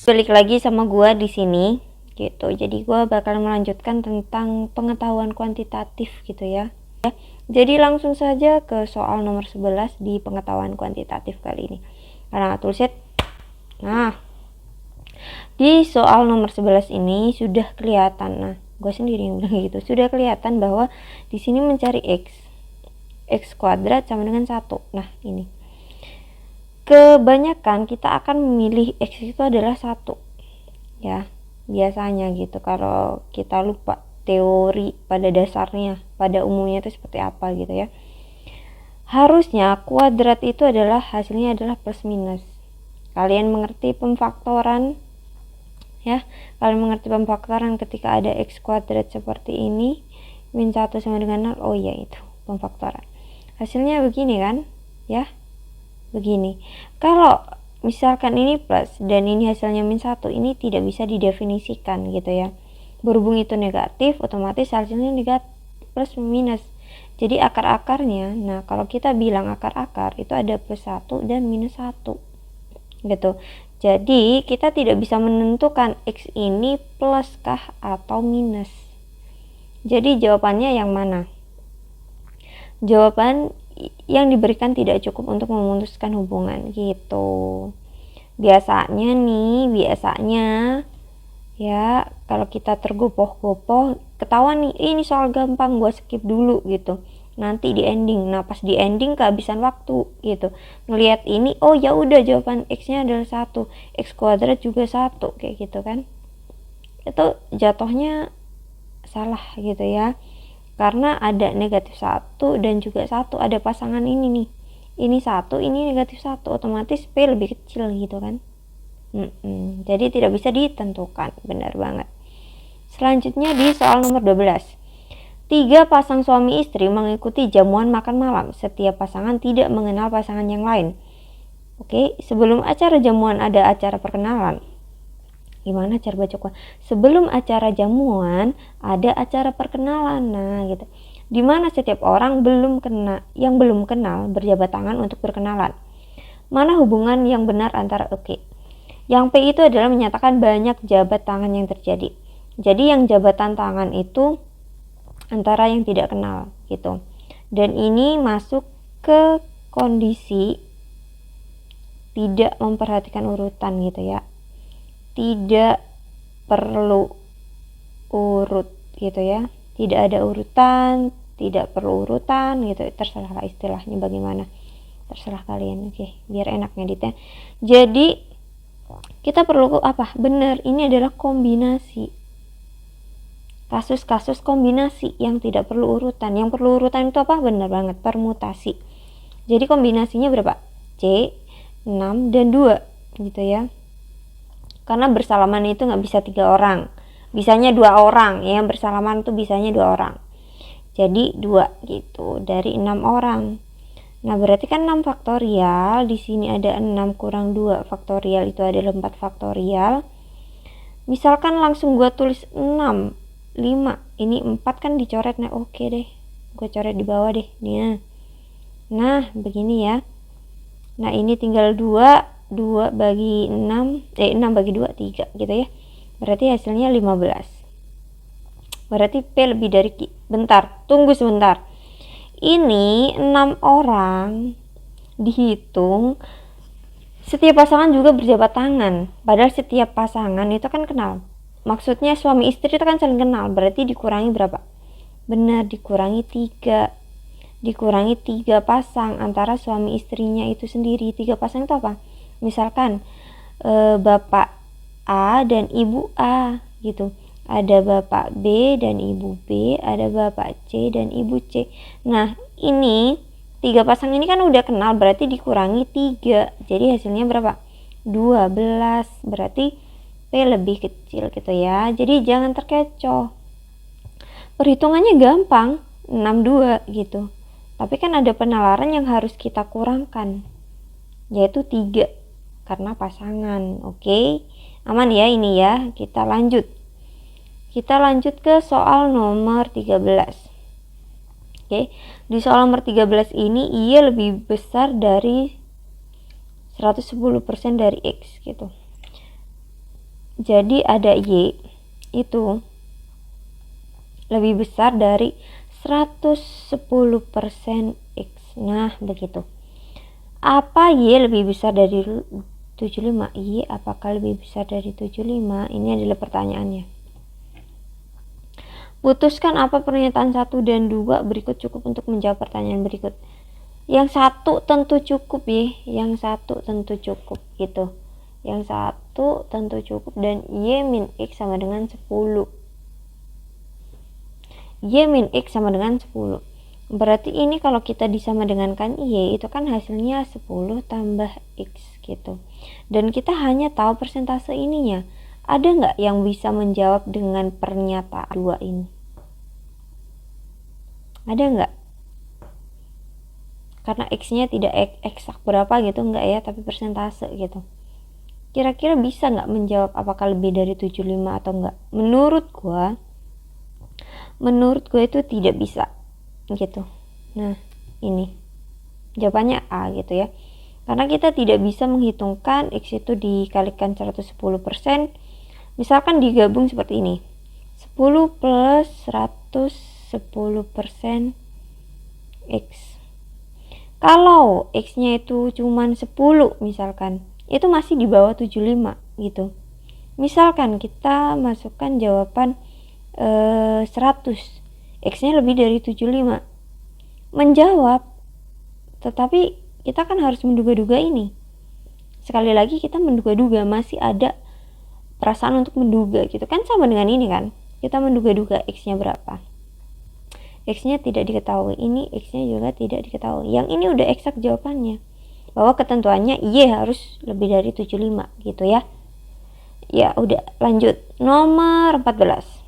Balik lagi sama gua di sini gitu. Jadi gua bakal melanjutkan tentang pengetahuan kuantitatif gitu ya. Jadi langsung saja ke soal nomor 11 di pengetahuan kuantitatif kali ini. Karena tulisnya nah, di soal nomor 11 ini sudah kelihatan. Nah, gua sendiri yang bilang gitu. Sudah kelihatan bahwa di sini mencari x kuadrat sama dengan 1. Nah, ini. Kebanyakan kita akan memilih x itu adalah 1. Ya, biasanya gitu. Kalau kita lupa teori pada dasarnya, pada umumnya itu seperti apa gitu ya. Harusnya kuadrat itu adalah hasilnya adalah plus minus. Kalian mengerti pemfaktoran? Ya, kalian mengerti pemfaktoran ketika ada x kuadrat seperti ini, min 1 sama dengan 0. Oh iya, itu pemfaktoran. Hasilnya begini kan? Ya. Begini, kalau misalkan ini plus dan ini hasilnya min 1, ini tidak bisa didefinisikan gitu ya. Berhubung itu negatif, otomatis hasilnya negatif plus minus. Jadi akar-akarnya, nah kalau kita bilang akar-akar itu ada plus 1 dan minus 1 gitu. Jadi kita tidak bisa menentukan x ini plus kah atau minus. Jadi jawabannya yang mana? Jawaban yang diberikan tidak cukup untuk memutuskan hubungan gitu. Biasanya ya kalau kita tergopoh-gopoh ketahuan nih ini soal gampang, gue skip dulu gitu, nanti di ending. Nah pas di ending kehabisan waktu gitu, ngelihat ini oh ya udah jawaban x nya adalah 1, x kuadrat juga 1 kayak gitu kan, itu jatuhnya salah gitu ya. Karena ada negatif 1 dan juga 1, ada pasangan ini nih, ini 1, ini negatif 1, otomatis P lebih kecil gitu kan. Jadi tidak bisa ditentukan, benar banget. Selanjutnya di soal nomor 12. 3 pasang suami istri mengikuti jamuan makan malam. Setiap pasangan tidak mengenal pasangan yang lain. Oke, sebelum acara jamuan ada acara perkenalan. Gimana cara baca? Sebelum acara jamuan ada acara perkenalan. Nah gitu, dimana setiap orang yang belum kenal berjabat tangan untuk berkenalan. Mana hubungan yang benar antara yang P itu adalah menyatakan banyak jabat tangan yang terjadi. Jadi yang jabatan tangan itu antara yang tidak kenal gitu. Dan ini masuk ke kondisi tidak memperhatikan urutan gitu ya. Tidak perlu urut gitu ya, tidak ada urutan, tidak perlu urutan gitu, terserah istilahnya bagaimana, terserah kalian. Oke, biar enak ngeditnya. Jadi kita perlu apa? Benar, ini adalah kombinasi, kasus-kasus kombinasi yang tidak perlu urutan. Yang perlu urutan itu apa? Benar banget, permutasi. Jadi kombinasinya berapa? C, 6 dan 2 gitu ya. Karena bersalaman itu nggak bisa 3 orang, bisanya 2 orang ya. Bersalaman itu bisanya 2 orang, jadi 2 gitu dari 6 orang. Nah berarti kan 6 faktorial, di sini ada 6 kurang 2 faktorial itu adalah 4 faktorial. Misalkan langsung gue tulis 6, 5, ini 4 kan dicoret. Nah oke deh, gue coret di bawah deh nih. Nah begini ya. Nah ini tinggal 2 bagi 6, 6 bagi 2, 3 gitu ya. Berarti hasilnya 15. Berarti P lebih dari Q. Bentar, tunggu sebentar. Ini 6 orang dihitung, setiap pasangan juga berjabat tangan. Padahal setiap pasangan itu kan kenal. Maksudnya suami istri itu kan saling kenal. Berarti dikurangi berapa? Benar, dikurangi 3. Dikurangi 3 pasang antara suami istrinya itu sendiri. 3 pasang itu apa? Misalkan bapak A dan ibu A gitu, ada bapak B dan ibu B, ada bapak C dan ibu C. Nah ini 3 pasang ini kan udah kenal, berarti dikurangi 3, jadi hasilnya berapa? 12. Berarti P lebih kecil gitu ya. Jadi jangan terkecoh, perhitungannya gampang, 62 gitu, tapi kan ada penalaran yang harus kita kurangkan, yaitu 3 karena pasangan. Oke, aman ya ini ya. Kita lanjut ke soal nomor 13. Oke, di soal nomor 13 ini ia lebih besar dari 110% dari X gitu. Jadi ada Y itu lebih besar dari 110% X. Nah, begitu. Apa Y lebih besar dari 75? Y apakah lebih besar dari 75? Ini adalah pertanyaannya. Putuskan apa pernyataan 1 dan 2 berikut cukup untuk menjawab pertanyaan berikut. Yang 1 tentu cukup ya, yang 1 tentu cukup gitu. Yang 1 tentu cukup dan Y min X sama dengan 10. Y min X sama dengan 10. Berarti ini kalau kita disama dengankan Y itu kan hasilnya 10 tambah X gitu. Dan kita hanya tahu persentase ininya. Ada nggak yang bisa menjawab dengan pernyataan 2 ini? Ada nggak? Karena X-nya tidak eksak berapa gitu enggak ya, tapi persentase gitu. Kira-kira bisa nggak menjawab apakah lebih dari 75 atau enggak? Menurut gue itu tidak bisa gitu. Nah, ini jawabannya A gitu ya. Karena kita tidak bisa menghitungkan X itu dikalikan 110%. Misalkan digabung seperti ini. 10 plus 110% X. Kalau X-nya itu cuman 10 misalkan, itu masih di bawah 75 gitu. Misalkan kita masukkan jawaban 100, X-nya lebih dari 75. Menjawab, tetapi kita kan harus menduga-duga ini. Sekali lagi kita menduga-duga, masih ada perasaan untuk menduga gitu kan, sama dengan ini kan. Kita menduga-duga X-nya berapa. X-nya tidak diketahui, ini X-nya juga tidak diketahui. Yang ini udah eksak jawabannya, bahwa ketentuannya Y harus lebih dari 75 gitu ya. Ya udah, lanjut. Nomor 14.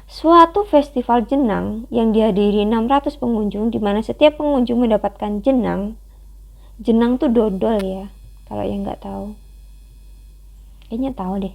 Suatu festival jenang yang dihadiri 600 pengunjung, di mana setiap pengunjung mendapatkan jenang. Jenang tuh dodol ya, kalau yang nggak tahu. Kayaknya tahu deh.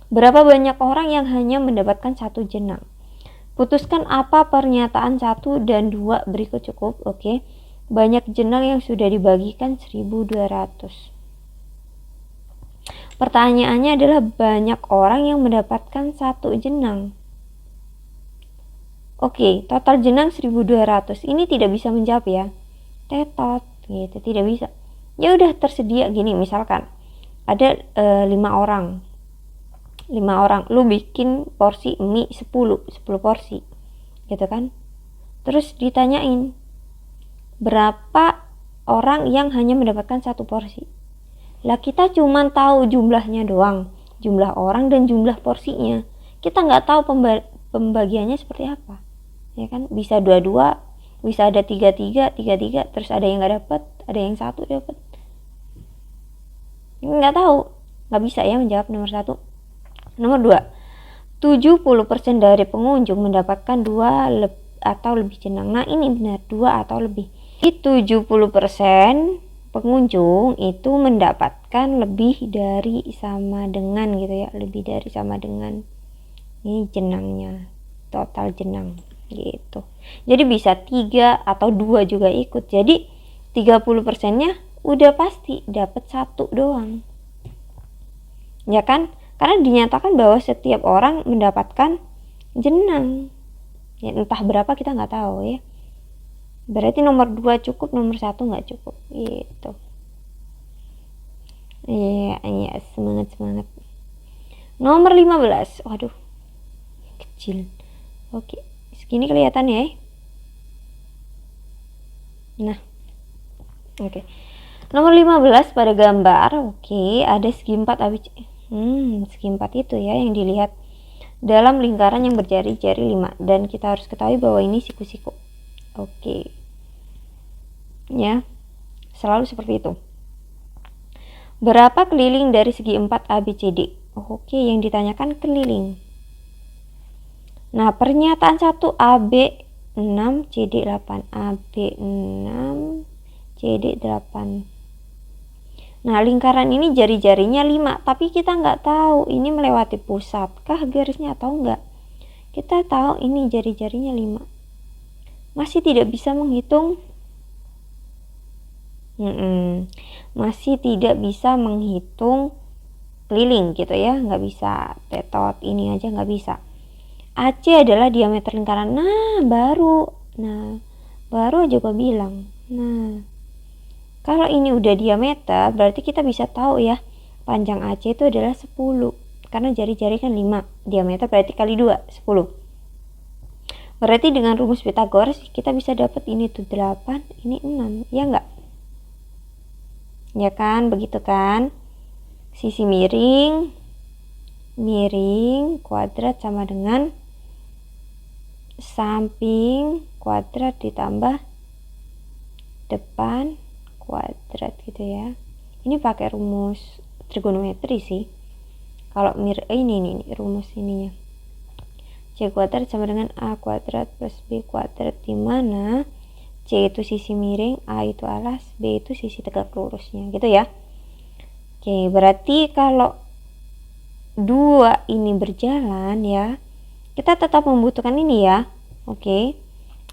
Berapa banyak orang yang hanya mendapatkan 1 jenang? Putuskan apa pernyataan 1 dan 2 berikut cukup. Oke. Banyak jenang yang sudah dibagikan 1200. Pertanyaannya adalah banyak orang yang mendapatkan 1 jenang. Oke, total jenang 1200. Ini tidak bisa menjawab ya. Tetot gitu, tidak bisa. Ya udah, tersedia gini misalkan. Ada 5 orang. 5 orang, lu bikin porsi mie 10 porsi gitu kan. Terus ditanyain berapa orang yang hanya mendapatkan 1 porsi. Lah kita cuman tahu jumlahnya doang, jumlah orang dan jumlah porsinya. Kita nggak tahu pembagiannya seperti apa, ya kan. Bisa 22, bisa ada 33, terus ada yang nggak dapat, ada yang 1 dapat. Nggak tahu, nggak bisa ya menjawab nomor 1. Nomor 2, 70% dari pengunjung mendapatkan 2 atau lebih jenang. Nah ini benar, 2 atau lebih. 70% pengunjung itu mendapatkan lebih dari sama dengan gitu ya, lebih dari sama dengan ini jenangnya, total jenang gitu. Jadi bisa 3 atau 2 juga ikut. Jadi 30%-nya udah pasti dapat 1 doang, ya kan. Karena dinyatakan bahwa setiap orang mendapatkan jenang. Ya, entah berapa kita nggak tahu ya. Berarti nomor 2 cukup, nomor 1 nggak cukup. Gitu. Iya, semangat. Nomor 15. Waduh, kecil. Oke, segini kelihatan ya. Nah, oke. Nomor 15 pada gambar. Oke, ada segi 4 ABC. Segi 4 itu ya yang dilihat dalam lingkaran yang berjari-jari 5, dan kita harus ketahui bahwa ini siku-siku. Oke. Ya. Selalu seperti itu. Berapa keliling dari segi 4 ABCD? Oke, yang ditanyakan keliling. Nah, pernyataan 1 AB 6 CD 8, AB 6 CD 8. Nah, lingkaran ini jari-jarinya 5, tapi kita nggak tahu ini melewati pusat kah garisnya atau enggak. Kita tahu ini jari-jarinya 5. Masih tidak bisa menghitung. Masih tidak bisa menghitung keliling gitu ya, nggak bisa tetot ini aja nggak bisa. AC adalah diameter lingkaran. Nah baru aja gue bilang. Nah kalau ini udah diameter berarti kita bisa tahu ya panjang AC itu adalah 10, karena jari-jari kan 5, diameter berarti kali 2 10. Berarti dengan rumus Pythagoras kita bisa dapat ini tuh 8, ini 6, ya enggak? Ya kan, begitu kan? Sisi miring kuadrat sama dengan samping kuadrat ditambah depan kuadrat gitu ya. Ini pakai rumus trigonometri sih. Kalau ini rumus ininya. C kuadrat sama dengan A kuadrat plus B kuadrat, dimana C itu sisi miring, A itu alas, B itu sisi tegak lurusnya gitu ya. Oke, berarti kalau 2 ini berjalan ya, kita tetap membutuhkan ini ya. Oke,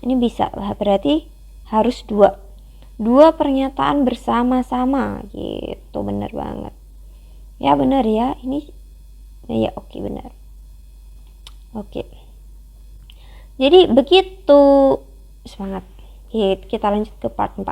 ini bisa, berarti harus 2 pernyataan bersama-sama gitu. Bener banget ya, bener ya ini ya. Oke, bener. Oke, jadi begitu, semangat. Kita lanjut ke part 4.